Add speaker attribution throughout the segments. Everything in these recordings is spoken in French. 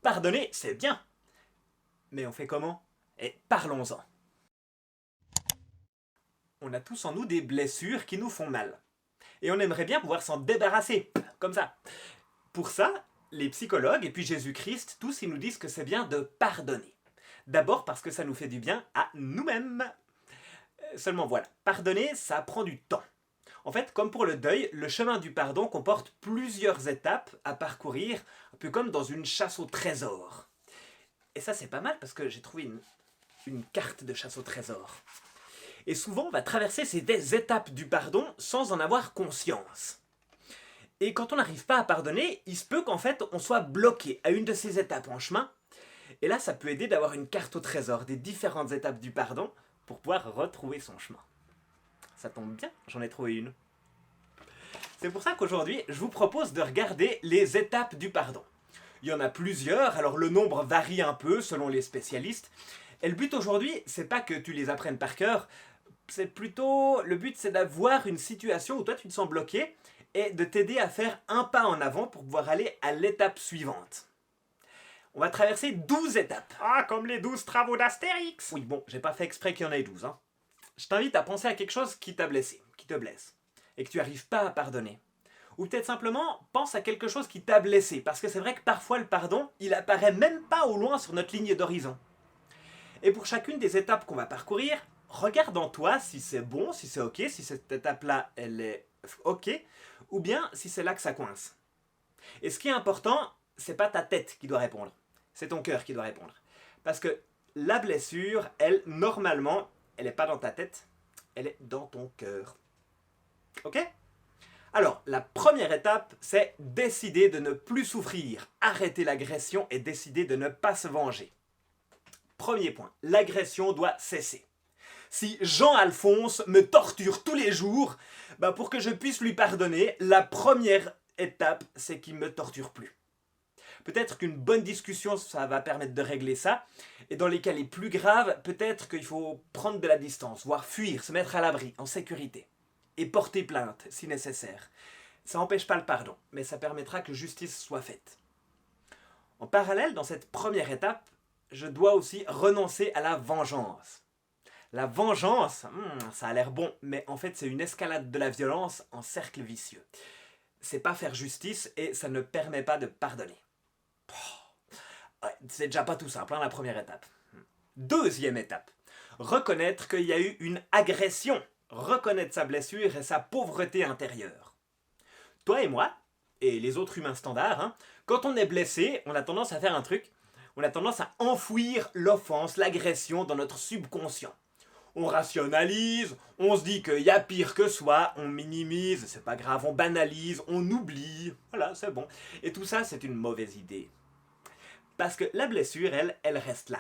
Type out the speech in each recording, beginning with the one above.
Speaker 1: pardonner, c'est bien. Mais on fait comment? Et parlons-en. On a tous en nous des blessures qui nous font mal. Et on aimerait bien pouvoir s'en débarrasser, comme ça. Pour ça, les psychologues et puis Jésus-Christ, tous ils nous disent que c'est bien de pardonner. D'abord parce que ça nous fait du bien à nous-mêmes. Seulement voilà, pardonner, ça prend du temps. En fait, comme pour le deuil, le chemin du pardon comporte plusieurs étapes à parcourir, un peu comme dans une chasse au trésor. Et ça, c'est pas mal parce que j'ai trouvé une carte de chasse au trésor. Et souvent, on va traverser ces étapes du pardon sans en avoir conscience. Et quand on n'arrive pas à pardonner, il se peut qu'en fait, on soit bloqué à une de ces étapes en chemin. Et là, ça peut aider d'avoir une carte au trésor des différentes étapes du pardon pour pouvoir retrouver son chemin. Ça tombe bien, j'en ai trouvé une. C'est pour ça qu'aujourd'hui, je vous propose de regarder les étapes du pardon. Il y en a plusieurs, alors le nombre varie un peu selon les spécialistes. Et le but aujourd'hui, c'est pas que tu les apprennes par cœur, c'est plutôt, le but c'est d'avoir une situation où toi tu te sens bloqué et de t'aider à faire un pas en avant pour pouvoir aller à l'étape suivante. On va traverser 12 étapes.
Speaker 2: Ah, comme les 12 travaux d'Astérix.
Speaker 1: Oui, bon, j'ai pas fait exprès qu'il y en ait 12. Hein. Je t'invite à penser à quelque chose qui t'a blessé, qui te blesse, et que tu n'arrives pas à pardonner. Ou peut-être simplement, pense à quelque chose qui t'a blessé, parce que c'est vrai que parfois le pardon, il apparaît même pas au loin sur notre ligne d'horizon. Et pour chacune des étapes qu'on va parcourir, regarde en toi si c'est bon, si c'est ok, si cette étape-là, elle est ok, ou bien si c'est là que ça coince. Et ce qui est important, c'est pas ta tête qui doit répondre, c'est ton cœur qui doit répondre. Parce que la blessure, elle, normalement, elle n'est pas dans ta tête, elle est dans ton cœur. Ok? Alors, la première étape, c'est décider de ne plus souffrir, arrêter l'agression et décider de ne pas se venger. Premier point, l'agression doit cesser. Si Jean-Alphonse me torture tous les jours, pour que je puisse lui pardonner, la première étape, c'est qu'il ne me torture plus. Peut-être qu'une bonne discussion, ça va permettre de régler ça. Et dans les cas les plus graves, peut-être qu'il faut prendre de la distance, voire fuir, se mettre à l'abri, en sécurité. Et porter plainte, si nécessaire. Ça n'empêche pas le pardon, mais ça permettra que justice soit faite. En parallèle, dans cette première étape, je dois aussi renoncer à la vengeance. La vengeance, ça a l'air bon, mais en fait c'est une escalade de la violence en cercle vicieux. C'est pas faire justice et ça ne permet pas de pardonner. Ouais, c'est déjà pas tout simple, hein, la première étape. Deuxième étape, reconnaître qu'il y a eu une agression. Reconnaître sa blessure et sa pauvreté intérieure. Toi et moi, et les autres humains standards, hein, quand on est blessé, on a tendance à faire un truc, on a tendance à enfouir l'offense, l'agression dans notre subconscient. On rationalise, on se dit qu'il y a pire que soi, on minimise, c'est pas grave, on banalise, on oublie, voilà, c'est bon. Et tout ça, c'est une mauvaise idée. Parce que la blessure, elle reste là.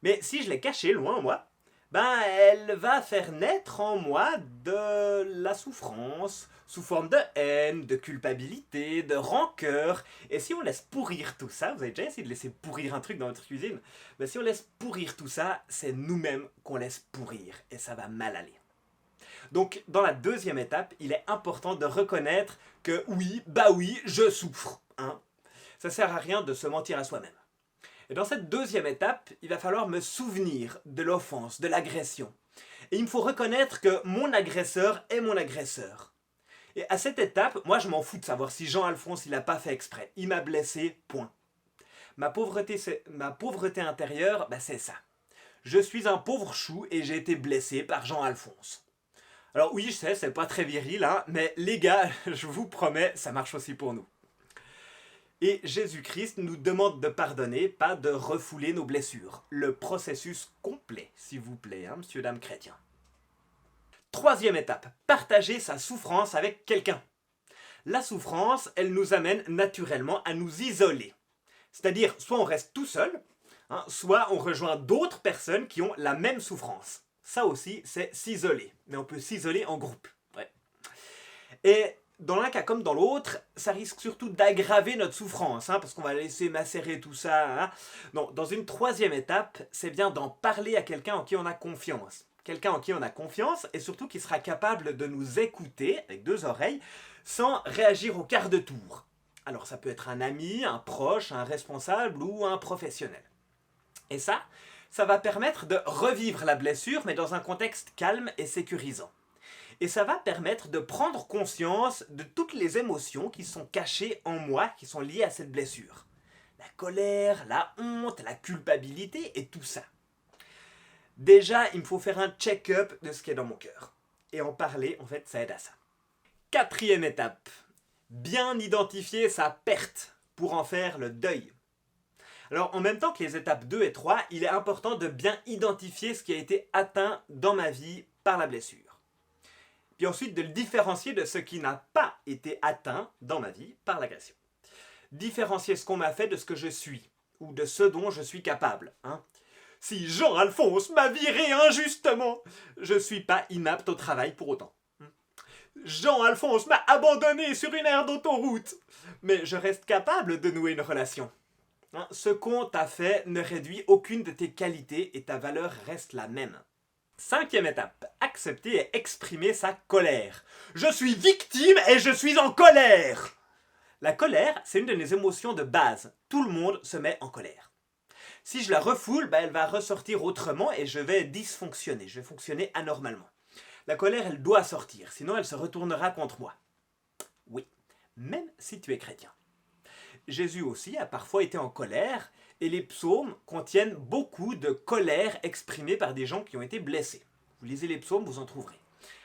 Speaker 1: Mais si je l'ai cachée loin en moi, elle va faire naître en moi de la souffrance, sous forme de haine, de culpabilité, de rancœur. Et si on laisse pourrir tout ça, vous avez déjà essayé de laisser pourrir un truc dans votre cuisine? Si on laisse pourrir tout ça, c'est nous-mêmes qu'on laisse pourrir. Et ça va mal aller. Donc, dans la deuxième étape, il est important de reconnaître que oui, je souffre. Hein. Ça sert à rien de se mentir à soi-même. Et dans cette deuxième étape, il va falloir me souvenir de l'offense, de l'agression. Et il me faut reconnaître que mon agresseur est mon agresseur. Et à cette étape, moi je m'en fous de savoir si Jean-Alphonse il n'a pas fait exprès. Il m'a blessé, point. Ma pauvreté intérieure, c'est ça. Je suis un pauvre chou et j'ai été blessé par Jean-Alphonse. Alors oui, je sais, c'est pas très viril, hein, mais les gars, je vous promets, ça marche aussi pour nous. Et Jésus-Christ nous demande de pardonner, pas de refouler nos blessures. Le processus complet, s'il vous plaît, hein, monsieur, dame chrétien. Troisième étape, partager sa souffrance avec quelqu'un. La souffrance, elle nous amène naturellement à nous isoler. C'est-à-dire, soit on reste tout seul, hein, soit on rejoint d'autres personnes qui ont la même souffrance. Ça aussi, c'est s'isoler. Mais on peut s'isoler en groupe. Ouais. Et dans l'un cas comme dans l'autre, ça risque surtout d'aggraver notre souffrance, hein, parce qu'on va laisser macérer tout ça. Hein. Non, dans une troisième étape, c'est bien d'en parler à quelqu'un en qui on a confiance. Quelqu'un en qui on a confiance et surtout qui sera capable de nous écouter avec deux oreilles sans réagir au quart de tour. Alors ça peut être un ami, un proche, un responsable ou un professionnel. Et ça va permettre de revivre la blessure, mais dans un contexte calme et sécurisant. Et ça va permettre de prendre conscience de toutes les émotions qui sont cachées en moi, qui sont liées à cette blessure. La colère, la honte, la culpabilité et tout ça. Déjà, il me faut faire un check-up de ce qui est dans mon cœur. Et en parler, en fait, ça aide à ça. 4e étape. Bien identifier sa perte pour en faire le deuil. Alors, en même temps que les étapes 2 et 3, il est important de bien identifier ce qui a été atteint dans ma vie par la blessure. Puis ensuite, de le différencier de ce qui n'a pas été atteint dans ma vie par l'agression. Différencier ce qu'on m'a fait de ce que je suis, ou de ce dont je suis capable. Si Jean-Alphonse m'a viré injustement, je ne suis pas inapte au travail pour autant. Jean-Alphonse m'a abandonné sur une aire d'autoroute, mais je reste capable de nouer une relation. Ce qu'on t'a fait ne réduit aucune de tes qualités et ta valeur reste la même. 5e étape, accepter et exprimer sa colère. Je suis victime et je suis en colère. La colère, c'est une de mes émotions de base. Tout le monde se met en colère. Si je la refoule, elle va ressortir autrement et je vais dysfonctionner, je vais fonctionner anormalement. La colère, elle doit sortir, sinon elle se retournera contre moi. Oui, même si tu es chrétien. Jésus aussi a parfois été en colère, et les psaumes contiennent beaucoup de colère exprimée par des gens qui ont été blessés. Vous lisez les psaumes, vous en trouverez.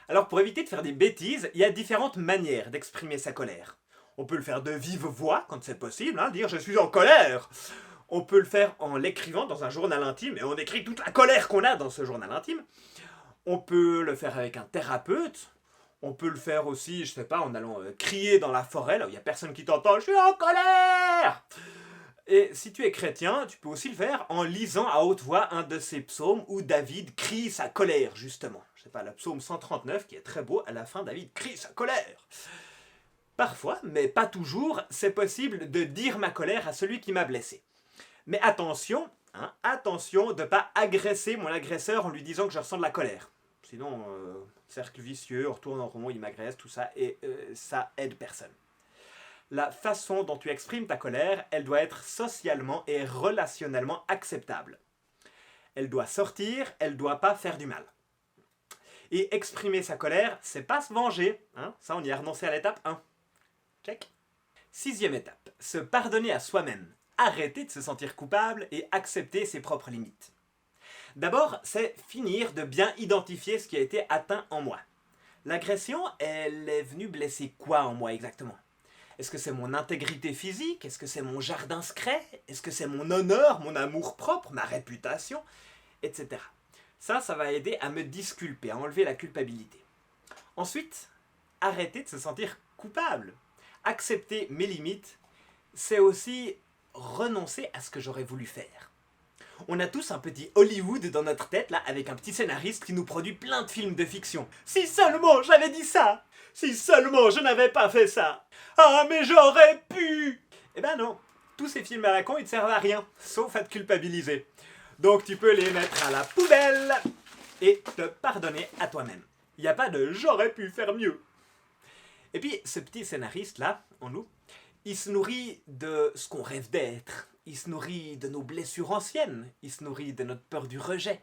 Speaker 1: Alors pour éviter de faire des bêtises, il y a différentes manières d'exprimer sa colère. On peut le faire de vive voix, quand c'est possible, dire « je suis en colère ». On peut le faire en l'écrivant dans un journal intime, et on écrit toute la colère qu'on a dans ce journal intime. On peut le faire avec un thérapeute. On peut le faire aussi, je sais pas, en allant crier dans la forêt, là où il n'y a personne qui t'entend, je suis en colère! Et si tu es chrétien, tu peux aussi le faire en lisant à haute voix un de ces psaumes où David crie sa colère, justement. Je sais pas, le psaume 139, qui est très beau, à la fin, David crie sa colère. Parfois, mais pas toujours, c'est possible de dire ma colère à celui qui m'a blessé. Mais attention, attention de ne pas agresser mon agresseur en lui disant que je ressens de la colère. Sinon, cercle vicieux, on retourne en rond, il m'agresse, tout ça, et ça aide personne. La façon dont tu exprimes ta colère, elle doit être socialement et relationnellement acceptable. Elle doit sortir, elle ne doit pas faire du mal. Et exprimer sa colère, c'est pas se venger. Ça, on y a renoncé à l'étape 1. Check. 6e étape, se pardonner à soi-même. Arrêter de se sentir coupable et accepter ses propres limites. D'abord, c'est finir de bien identifier ce qui a été atteint en moi. L'agression, elle est venue blesser quoi en moi exactement? Est-ce que c'est mon intégrité physique? Est-ce que c'est mon jardin secret? Est-ce que c'est mon honneur, mon amour-propre, ma réputation? Etc. Ça va aider à me disculper, à enlever la culpabilité. Ensuite, arrêter de se sentir coupable. Accepter mes limites, c'est aussi renoncer à ce que j'aurais voulu faire. On a tous un petit Hollywood dans notre tête, là, avec un petit scénariste qui nous produit plein de films de fiction. Si seulement j'avais dit ça! Si seulement je n'avais pas fait ça! Ah, mais j'aurais pu! Eh ben non, tous ces films à la con, ils ne servent à rien, sauf à te culpabiliser. Donc tu peux les mettre à la poubelle et te pardonner à toi-même. Il n'y a pas de « j'aurais pu faire mieux ». Et puis, ce petit scénariste-là, en nous, il se nourrit de ce qu'on rêve d'être. Il se nourrit de nos blessures anciennes. Il se nourrit de notre peur du rejet.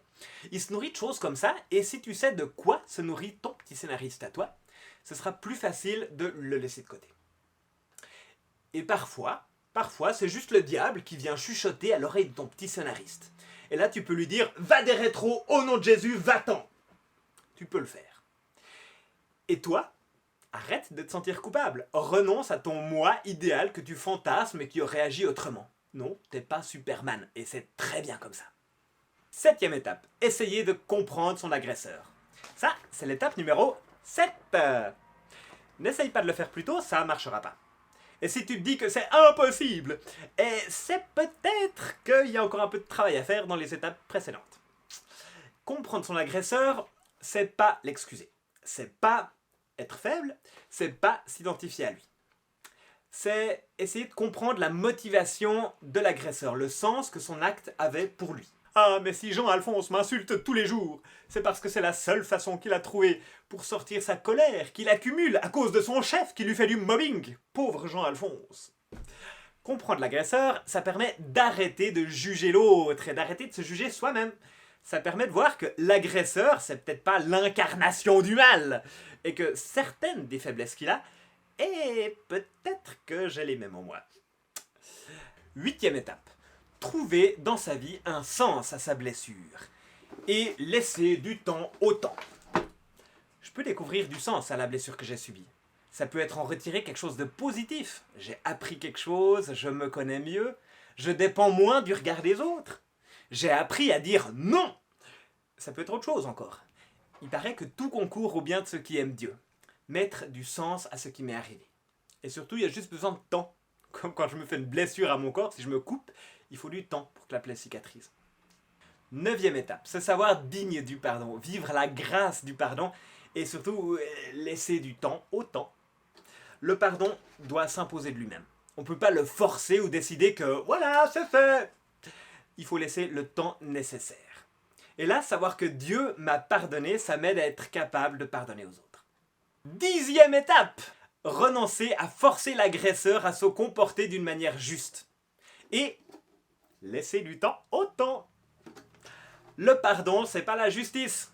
Speaker 1: Il se nourrit de choses comme ça. Et si tu sais de quoi se nourrit ton petit scénariste à toi, ce sera plus facile de le laisser de côté. Et parfois, c'est juste le diable qui vient chuchoter à l'oreille de ton petit scénariste. Et là, tu peux lui dire « Va des rétros, au nom de Jésus, va-t'en !» Tu peux le faire. Et toi, arrête de te sentir coupable. Renonce à ton moi idéal que tu fantasmes et qui aurait agi autrement. Non, t'es pas Superman, et c'est très bien comme ça. 7e étape, essayer de comprendre son agresseur. Ça, c'est l'étape numéro 7. N'essaye pas de le faire plus tôt, ça marchera pas. Et si tu te dis que c'est impossible, et c'est peut-être qu'il y a encore un peu de travail à faire dans les étapes précédentes. Comprendre son agresseur, c'est pas l'excuser. C'est pas être faible, c'est pas s'identifier à lui. C'est essayer de comprendre la motivation de l'agresseur, le sens que son acte avait pour lui. Ah, mais si Jean-Alphonse m'insulte tous les jours, c'est parce que c'est la seule façon qu'il a trouvée pour sortir sa colère, qu'il accumule à cause de son chef qui lui fait du mobbing. Pauvre Jean-Alphonse. Comprendre l'agresseur, ça permet d'arrêter de juger l'autre et d'arrêter de se juger soi-même. Ça permet de voir que l'agresseur, c'est peut-être pas l'incarnation du mal, et que certaines des faiblesses qu'il a, et peut-être que j'ai les mêmes en moi. 8e étape. Trouver dans sa vie un sens à sa blessure, et laisser du temps au temps. Je peux découvrir du sens à la blessure que j'ai subie. Ça peut être en retirer quelque chose de positif. J'ai appris quelque chose, je me connais mieux, je dépends moins du regard des autres. J'ai appris à dire non. Ça peut être autre chose encore. Il paraît que tout concourt au bien de ceux qui aiment Dieu. Mettre du sens à ce qui m'est arrivé. Et surtout, il y a juste besoin de temps. Comme quand je me fais une blessure à mon corps, si je me coupe, il faut du temps pour que la plaie cicatrise. 9e étape, se savoir digne du pardon, vivre la grâce du pardon et surtout laisser du temps au temps. Le pardon doit s'imposer de lui-même. On ne peut pas le forcer ou décider que voilà, c'est fait. Il faut laisser le temps nécessaire. Et là, savoir que Dieu m'a pardonné, ça m'aide à être capable de pardonner aux autres. 10e étape, renoncer à forcer l'agresseur à se comporter d'une manière juste. Et laisser du temps au temps. Le pardon, c'est pas la justice.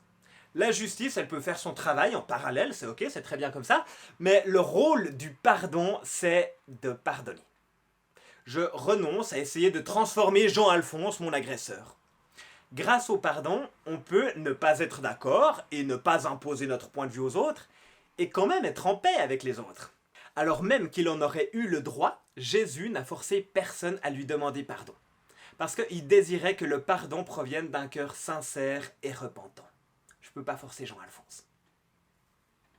Speaker 1: La justice, elle peut faire son travail en parallèle, c'est ok, c'est très bien comme ça, mais le rôle du pardon, c'est de pardonner. Je renonce à essayer de transformer Jean-Alphonse, mon agresseur. Grâce au pardon, on peut ne pas être d'accord et ne pas imposer notre point de vue aux autres, et quand même être en paix avec les autres. Alors même qu'il en aurait eu le droit, Jésus n'a forcé personne à lui demander pardon. Parce qu'il désirait que le pardon provienne d'un cœur sincère et repentant. Je ne peux pas forcer Jean-Alphonse.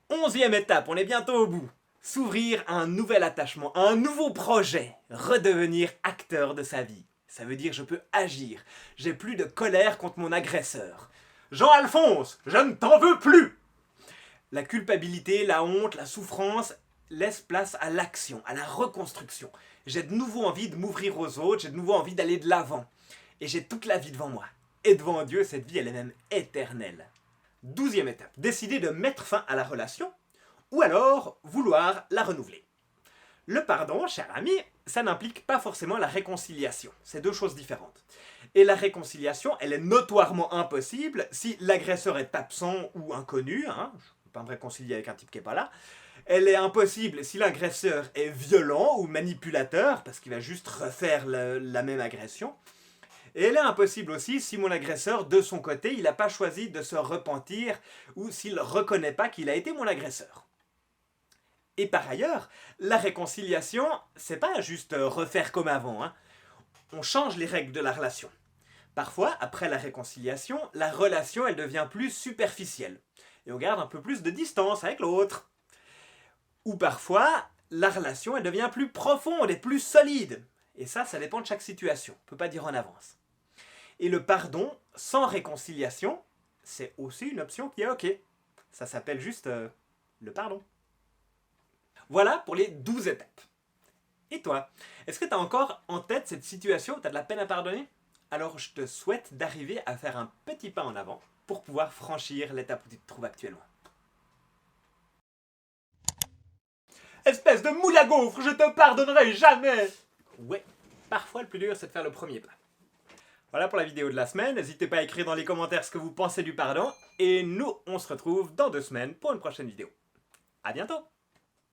Speaker 1: 11e étape, on est bientôt au bout. S'ouvrir à un nouvel attachement, à un nouveau projet. Redevenir acteur de sa vie. Ça veut dire je peux agir. J'ai plus de colère contre mon agresseur. Jean-Alphonse, je ne t'en veux plus! La culpabilité, la honte, la souffrance laissent place à l'action, à la reconstruction. J'ai de nouveau envie de m'ouvrir aux autres, j'ai de nouveau envie d'aller de l'avant. Et j'ai toute la vie devant moi. Et devant Dieu, cette vie, elle est même éternelle. 12e étape, décider de mettre fin à la relation, ou alors vouloir la renouveler. Le pardon, cher ami, ça n'implique pas forcément la réconciliation. C'est deux choses différentes. Et la réconciliation, elle est notoirement impossible si l'agresseur est absent ou inconnu. Je ne peux pas me réconcilier avec un type qui n'est pas là. Elle est impossible si l'agresseur est violent ou manipulateur, parce qu'il va juste refaire la même agression. Et elle est impossible aussi si mon agresseur, de son côté, il n'a pas choisi de se repentir ou s'il ne reconnaît pas qu'il a été mon agresseur. Et par ailleurs, la réconciliation, c'est pas juste refaire comme avant. On change les règles de la relation. Parfois, après la réconciliation, la relation, elle devient plus superficielle. Et on garde un peu plus de distance avec l'autre. Ou parfois, la relation, elle devient plus profonde et plus solide. Et ça dépend de chaque situation. On ne peut pas dire en avance. Et le pardon, sans réconciliation, c'est aussi une option qui est ok. Ça s'appelle juste le pardon. Voilà pour les 12 étapes. Et toi, est-ce que tu as encore en tête cette situation où tu as de la peine à pardonner? Alors je te souhaite d'arriver à faire un petit pas en avant pour pouvoir franchir l'étape où tu te trouves actuellement. Espèce de moule à gaufre, je te pardonnerai jamais! Ouais, parfois le plus dur c'est de faire le premier pas. Voilà pour la vidéo de la semaine, n'hésitez pas à écrire dans les commentaires ce que vous pensez du pardon, et nous on se retrouve dans 2 semaines pour une prochaine vidéo. À bientôt!